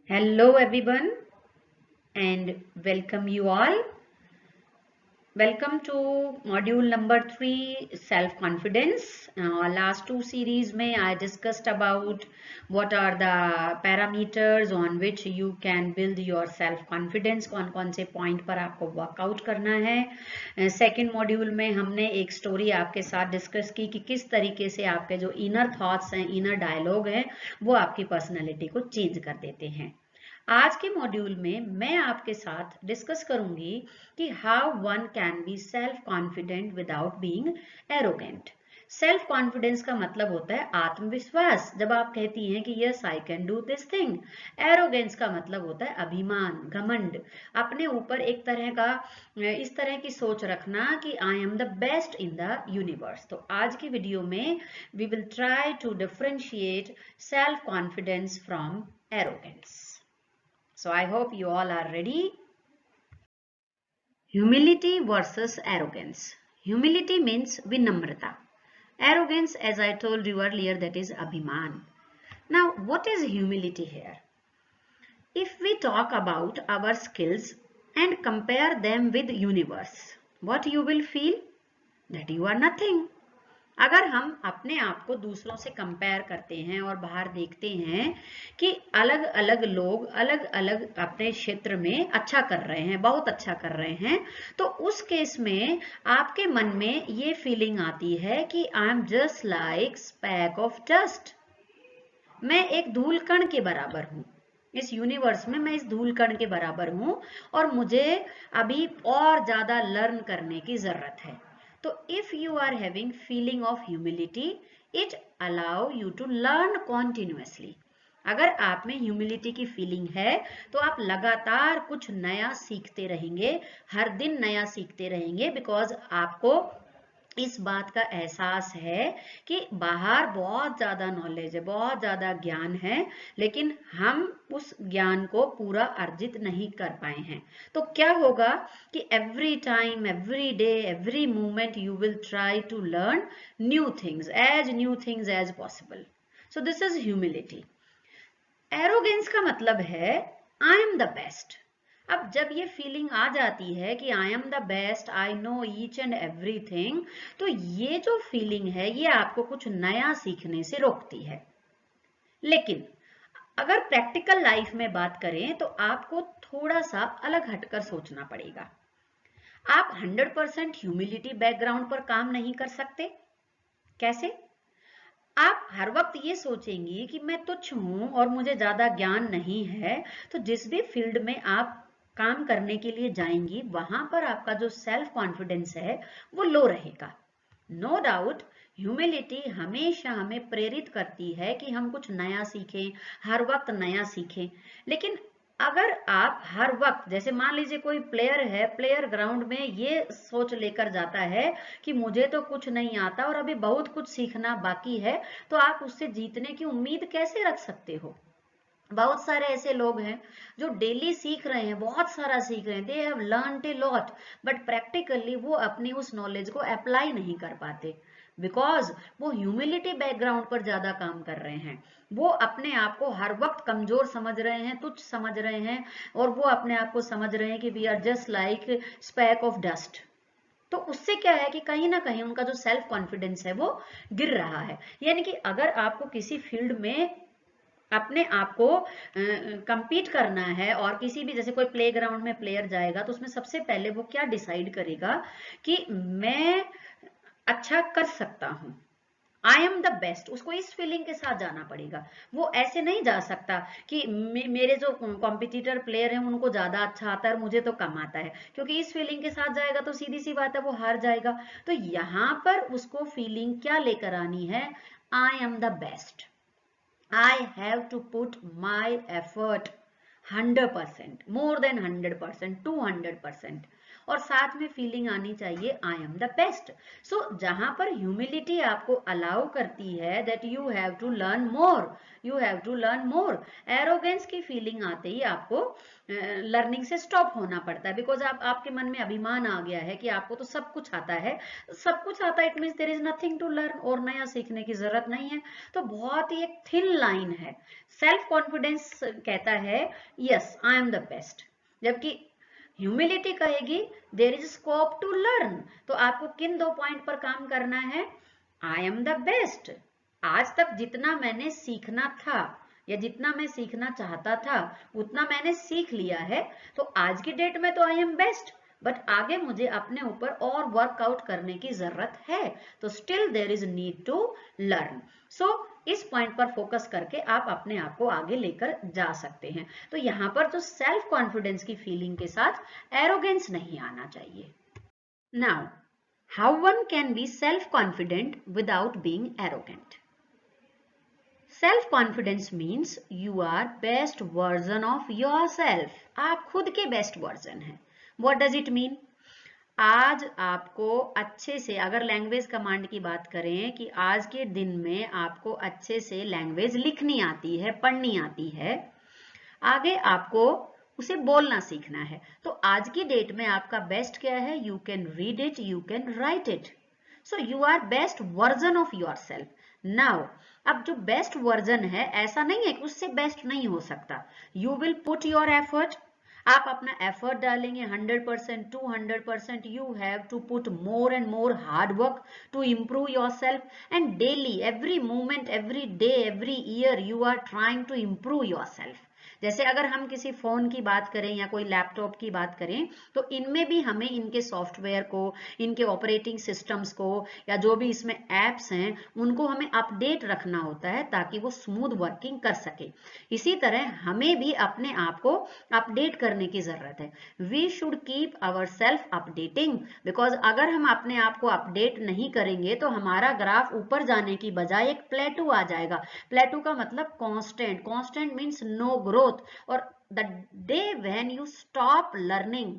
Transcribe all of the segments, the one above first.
Hello everyone and welcome you all. Welcome to module number 3 self-confidence. Last two series में I discussed about what are the parameters on which you can build your self-confidence. कौन कौन से point पर आपको workout करना है. Second module में हमने एक story आपके साथ discuss की कि किस तरीके से आपके जो inner thoughts हैं, inner dialogue हैं, वो आपकी personality को change कर देते हैं. आज के मॉड्यूल में मैं आपके साथ डिस्कस करूंगी कि how one can be self confident without being arrogant. Self confidence का मतलब होता है आत्मविश्वास. जब आप कहती हैं कि yes I can do this thing. Arrogance का मतलब होता है अभिमान, घमंड, अपने ऊपर एक तरह का इस तरह की सोच रखना कि I am the best in the universe. तो आज की वीडियो में we will try to differentiate self confidence from arrogance. So I hope you all are ready. Humility versus arrogance. Humility means vinamrata. Arrogance, as I told you earlier, that is abhiman. Now, what is humility here? If we talk about our skills and compare them with universe, what you will feel? That you are nothing. अगर हम अपने आप को दूसरों से compare करते हैं और बाहर देखते हैं कि अलग अलग लोग अलग अलग अपने क्षेत्र में अच्छा कर रहे हैं, बहुत अच्छा कर रहे हैं, तो उस केस में आपके मन में ये फीलिंग आती है कि I am just like speck of dust. मैं एक धूल कण के बराबर हूँ. इस यूनिवर्स में मैं इस धूल कण के बराबर हूँ और मुझे अभी और ज्यादा लर्न करने की जरूरत है. तो if you are having feeling of humility, it allow you to learn continuously. अगर आप में ह्यूमिलिटी की फीलिंग है तो आप लगातार कुछ नया सीखते रहेंगे, हर दिन नया सीखते रहेंगे, बिकॉज आपको इस बात का एहसास है कि बाहर बहुत ज्यादा नॉलेज है, बहुत ज्यादा ज्ञान है, लेकिन हम उस ज्ञान को पूरा अर्जित नहीं कर पाए हैं. तो क्या होगा कि every time, every day, every moment you will try to learn new things as possible. So this is humility. Arrogance का मतलब है आई एम द बेस्ट. अब जब ये फीलिंग आ जाती है कि I am the best, I know each and everything, तो ये जो फीलिंग है ये आपको कुछ नया सीखने से रोकती है. लेकिन अगर प्रैक्टिकल लाइफ में बात करें तो आपको थोड़ा सा अलग हटकर सोचना पड़ेगा. आप 100% ह्यूमिलिटी बैकग्राउंड पर काम नहीं कर सकते. कैसे? आप हर वक्त ये सोचेंगी कि मैं तुच्छ हूं और मुझे ज्यादा ज्ञान नहीं है, तो जिस भी फील्ड में आप काम करने के लिए जाएंगी वहां पर आपका जो सेल्फ कॉन्फिडेंस है वो लो रहेगा. नो डाउट ह्यूमिलिटी हमेशा हमें प्रेरित करती है कि हम कुछ नया सीखें, हर वक्त नया सीखें. लेकिन अगर आप हर वक्त, जैसे मान लीजिए कोई प्लेयर है, प्लेयर ग्राउंड में ये सोच लेकर जाता है कि मुझे तो कुछ नहीं आता और अभी बहुत कुछ सीखना बाकी है, तो आप उससे जीतने की उम्मीद कैसे रख सकते हो? बहुत सारे ऐसे लोग हैं जो डेली सीख रहे हैं, बहुत सारा सीख रहे हैं, they have learned a lot, but practically वो अपनी उस नॉलेज को अप्लाई नहीं कर पाते, बिकॉज वो ह्यूमिलिटी बैकग्राउंड पर ज्यादा काम कर रहे हैं. वो अपने आप को हर वक्त कमजोर समझ रहे हैं, तुच्छ समझ रहे हैं, और वो अपने आप को समझ रहे हैं कि we are just like speck of dust. तो उससे क्या है कि कहीं ना कहीं उनका जो सेल्फ कॉन्फिडेंस है वो गिर रहा है. यानी कि अगर आपको किसी फील्ड में अपने आप को compete करना है, और किसी भी, जैसे कोई प्ले ग्राउंड में प्लेयर जाएगा तो उसमें सबसे पहले वो क्या डिसाइड करेगा कि मैं अच्छा कर सकता हूं, आई एम द बेस्ट. उसको इस फीलिंग के साथ जाना पड़ेगा. वो ऐसे नहीं जा सकता कि मेरे जो कॉम्पिटिटर प्लेयर हैं उनको ज्यादा अच्छा आता है और मुझे तो कम आता है, क्योंकि इस फीलिंग के साथ जाएगा तो सीधी सी बात है वो हार जाएगा. तो यहाँ पर उसको फीलिंग क्या लेकर आनी है? आई am the best. I have to put my effort 100%, more than 100%, 200%. और साथ में फीलिंग आनी चाहिए I am the best. So जहां पर ह्यूमिलिटी आपको अलाउ करती है that you have to learn more, you have to learn more, arrogance की फीलिंग आते ही आपको लर्निंग से स्टॉप होना पड़ता है, बिकॉज आपके मन में अभिमान आ गया है कि आपको तो सब कुछ आता है, सब कुछ आता है, it means there is nothing to learn, और नया सीखने की जरूरत नहीं है। तो बहुत ही एक थिन लाइन है। सेल्फ कॉन्फिडेंस कहता है yes I am the best, जबकि ह्यूमिलिटी कहेगी there is scope to learn. तो आपको किन दो पॉइंट पर काम करना है? आई एम द बेस्ट, आज तक जितना मैंने सीखना था या जितना मैं सीखना चाहता था उतना मैंने सीख लिया है, तो आज की डेट में तो आई एम बेस्ट, बट आगे मुझे अपने ऊपर और वर्कआउट करने की जरूरत है, तो still there is need to learn. So इस पॉइंट पर फोकस करके आप अपने आप को आगे लेकर जा सकते हैं। तो यहाँ पर जो सेल्फ कॉन्फिडेंस की फीलिंग के साथ एरोगेंस नहीं आना चाहिए। Now how one can be self confident without being arrogant? Self confidence means you are best version of your self, आप खुद के बेस्ट वर्जन हैं। What does it mean? आज आपको अच्छे से, अगर लैंग्वेज कमांड की बात करें कि आज के दिन में आपको अच्छे से लैंग्वेज लिखनी आती है, पढ़नी आती है, आगे आपको उसे बोलना सीखना है, तो आज की डेट में आपका बेस्ट क्या है? You can read it, you can write it, so you are best version of your self. Now अब जो बेस्ट वर्जन है ऐसा नहीं है कि उससे बेस्ट नहीं हो सकता, you will put your effort, आप अपना एफर्ट डालेंगे 100%, 200%, you have to put more and more hard work to improve yourself and daily, every moment, every day, every year you are trying to improve yourself। जैसे अगर हम किसी phone की बात करें या कोई लैपटॉप की बात करें, तो इनमें भी हमें इनके सॉफ्टवेयर को, इनके ऑपरेटिंग सिस्टम्स को, या जो भी इसमें एप्स हैं उनको हमें अपडेट रखना होता है ताकि वो स्मूथ वर्किंग कर सके। इसी तरह हमें भी अपने आप को अपडेट करने की जरूरत है। We should keep our self updating, because अगर हम अपने आप को अपडेट नहीं करेंगे तो हमारा ग्राफ ऊपर जाने की बजाय एक प्लेटू आ जाएगा। प्लेटू का मतलब constant, constant means no growth, or the day when you stop learning,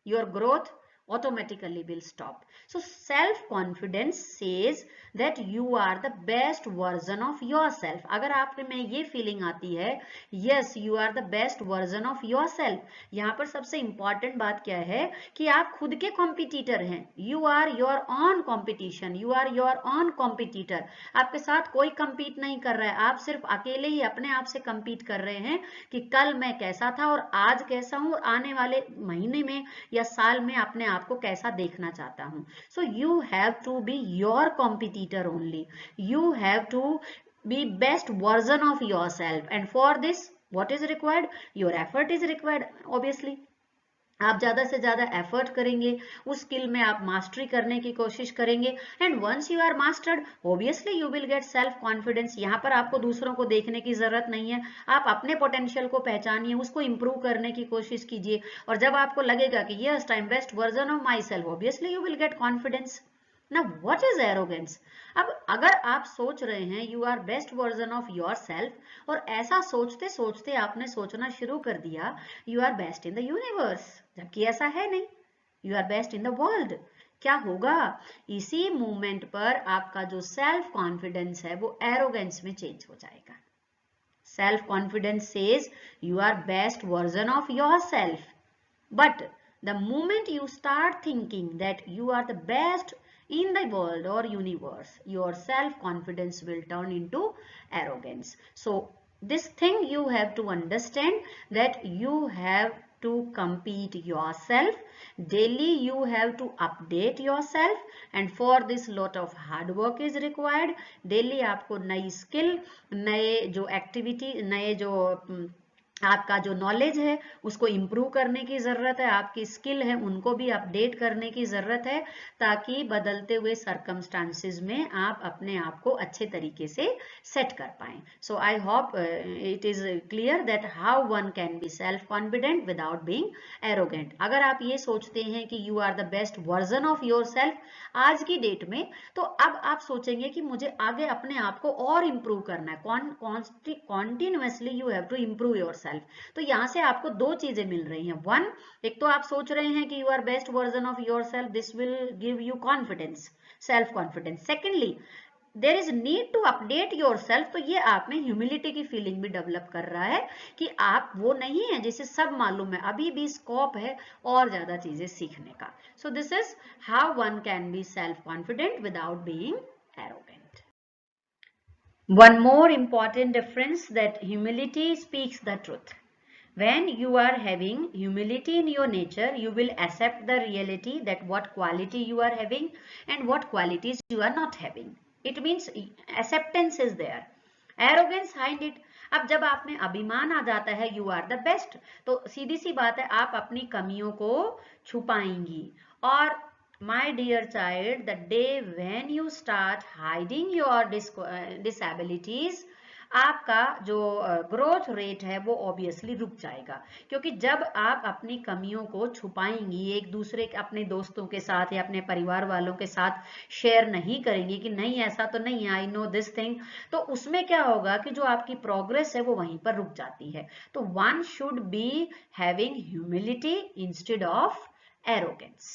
your growth automatically will stop. So self confidence says that you are the best version of yourself। अगर आप में ये फीलिंग आती है yes you are the best version of yourself, यहाँ पर सबसे important बात क्या है कि आप खुद के कॉम्पिटिटर हैं, you are your own competition, you are your own competitor। आपके साथ कोई compete नहीं कर रहा है, आप सिर्फ अकेले ही अपने आप से compete कर रहे हैं कि कल मैं कैसा था और आज कैसा हूं और आने वाले महीने में या साल में अपने आपको कैसा देखना चाहता हूं। So you have to be your competitor only, you have to be best version of your self, and for this what is required? Your effort is required. Obviously आप ज्यादा से ज्यादा एफर्ट करेंगे, उस स्किल में आप मास्टरी करने की कोशिश करेंगे, and once you are mastered obviously you will get self confidence. यहाँ पर आपको दूसरों को देखने की जरूरत नहीं है, आप अपने पोटेंशियल को पहचानिए, उसको इंप्रूव करने की कोशिश कीजिए, और जब आपको लगेगा कि yes I M best version of my self, obviously you will get confidence. Now what is arrogance? अब अगर आप सोच रहे हैं you are best version of yourself और ऐसा सोचते सोचते आपने सोचना शुरू कर दिया you are best in the universe, जबकि ऐसा है नहीं, you are best in the world, क्या होगा? इसी मोमेंट पर आपका जो सेल्फ कॉन्फिडेंस है वो एरोगेंस में चेंज हो जाएगा। Self confidence says you are best version of yourself, but the moment you start thinking that you are the best in the world or universe, your self-confidence will turn into arrogance. So this thing you have to understand that you have to compete yourself daily, you have to update yourself, and for this lot of hard work is required। daily आपको नई skill, नए जो activity, नए जो आपका जो knowledge है उसको इम्प्रूव करने की जरूरत है, आपकी स्किल है उनको भी अपडेट करने की जरूरत है, ताकि बदलते हुए सर्कमस्टांसेस में आप अपने आप को अच्छे तरीके से सेट कर पाएं। So I hope it is clear that how one can be self confident without being arrogant. अगर आप ये सोचते हैं कि you are the best version of your self आज की डेट में, तो अब आप सोचेंगे कि मुझे आगे अपने आप को और इम्प्रूव करना है, continuously you have to improve yourself. Self. तो यहाँ से आपको दो चीजें मिल रही हैं। वन, एक तो आप सोच रहे हैं कि you are best version of your self, this will give you confidence, self confidence. Secondly, there is need to update yourself, तो ये आप में ह्यूमिलिटी की फीलिंग भी डेवलप कर रहा है कि आप वो नहीं है जिसे सब मालूम है, अभी भी स्कोप है और ज्यादा चीजें सीखने का। सो this is how one can be self confident without being arrogant. One more important difference, that humility speaks the truth. When you are having humility in your nature, you will accept the reality that what quality you are having and what qualities you are not having. It means acceptance is there. Arrogance hide it. अब जब आप में अभिमान आ जाता है you are the best, तो सीधी सी बात है आप अपनी कमियों को छुपाएंगी। और my dear child, the day when you start hiding your disabilities, आपका जो ग्रोथ रेट है वो ऑब्वियसली रुक जाएगा। क्योंकि जब आप अपनी कमियों को छुपाएंगी, एक दूसरे के अपने दोस्तों के साथ या अपने परिवार वालों के साथ शेयर नहीं करेंगी कि नहीं ऐसा तो नहीं है, आई नो दिस थिंग, तो उसमें क्या होगा कि जो आपकी प्रोग्रेस है वो वहीं पर रुक जाती है। तो one should be having humility instead of arrogance.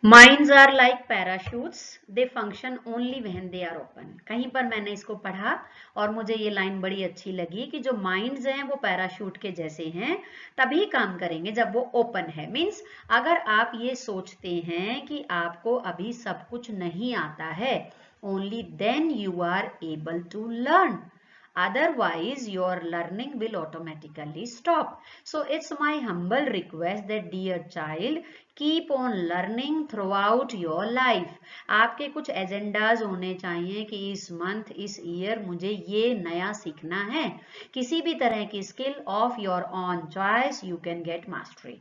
Minds are like parachutes, they function only when they are open. कहीं पर मैंने इसको पढ़ा और मुझे ये लाइन बड़ी अच्छी लगी कि जो माइंड्स हैं वो पैराशूट के जैसे हैं, तभी काम करेंगे जब वो ओपन है। मीन्स अगर आप ये सोचते हैं कि आपको अभी सब कुछ नहीं आता है, only then you are able to learn. Otherwise, your learning will automatically stop. So, it's my humble request that dear child, keep on learning throughout your life. आपके कुछ एजेंडाज होने चाहिए कि इस मंथ, इस ईयर मुझे ये नया सीखना है। किसी भी तरह की skill of your on choice, you can get mastery.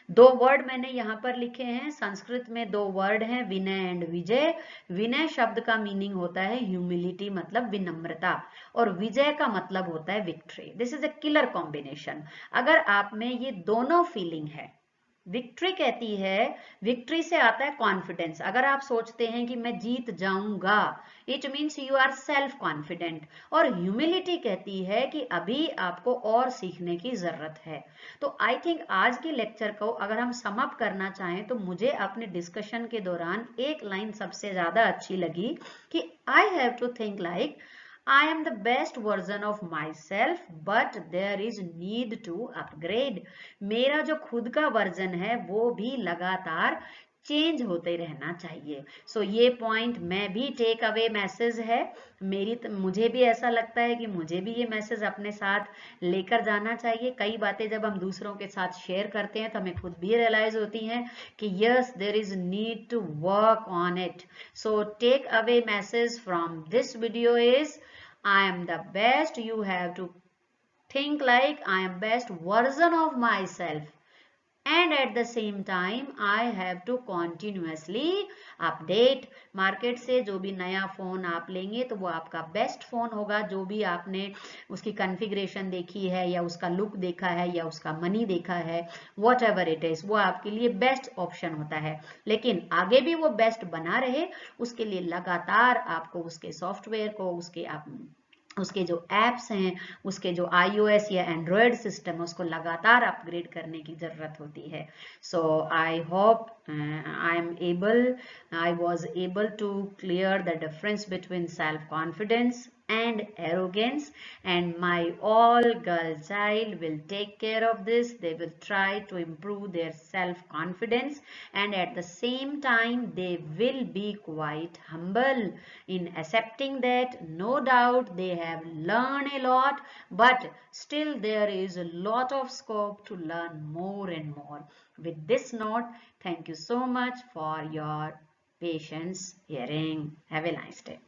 दो वर्ड मैंने यहाँ पर लिखे हैं, संस्कृत में दो वर्ड हैं, विनय एंड विजय। विनय शब्द का मीनिंग होता है ह्यूमिलिटी, मतलब विनम्रता, और विजय का मतलब होता है victory. This is a killer combination. अगर आप में ये दोनों फीलिंग है, विक्ट्री कहती है, विक्ट्री से आता है कॉन्फिडेंस। अगर आप सोचते हैं कि मैं जीत जाऊंगा, it means you are self confident. और ह्यूमिलिटी कहती है कि अभी आपको और सीखने की जरूरत है। तो आई थिंक आज के लेक्चर को अगर हम सम अप करना चाहें तो मुझे अपने डिस्कशन के दौरान एक लाइन सबसे ज्यादा अच्छी लगी कि I have to think like I am the best version of myself, but there is need to upgrade. मेरा जो खुद का वर्जन है वो भी लगातार चेंज होते रहना चाहिए। सो ये पॉइंट मैं भी टेक अवे मैसेज है मुझे भी ऐसा लगता है कि मुझे भी ये मैसेज अपने साथ लेकर जाना चाहिए। कई बातें जब हम दूसरों के साथ शेयर करते हैं तो हमें खुद भी रियलाइज होती हैं कि yes, there is need to work on it. So take away message from this video is I am the best. You have to think like I am best version of myself. And at the same time, I have to continuously update. Market से जो भी नया phone आप लेंगे तो वो आपका best phone होगा, जो भी आपने उसकी कॉन्फ़िगरेशन देखी है या उसका लुक देखा है या उसका मनी देखा है, वॉट एवर इट इज, वो आपके लिए बेस्ट ऑप्शन होता है। लेकिन आगे भी वो बेस्ट बना रहे, उसके लिए लगातार आपको उसके सॉफ्टवेयर को, उसके जो एप्स हैं, उसके जो iOS या एंड्रॉयड सिस्टम है, उसको लगातार अपग्रेड करने की जरूरत होती है। So I hope I was able to clear the difference between self-confidence and arrogance, and my all girl child will take care of this. They will try to improve their self-confidence, and at the same time they will be quite humble in accepting that no doubt they have learned a lot, but still there is a lot of scope to learn more and more. With this note, thank you so much for your patience hearing. Have a nice day.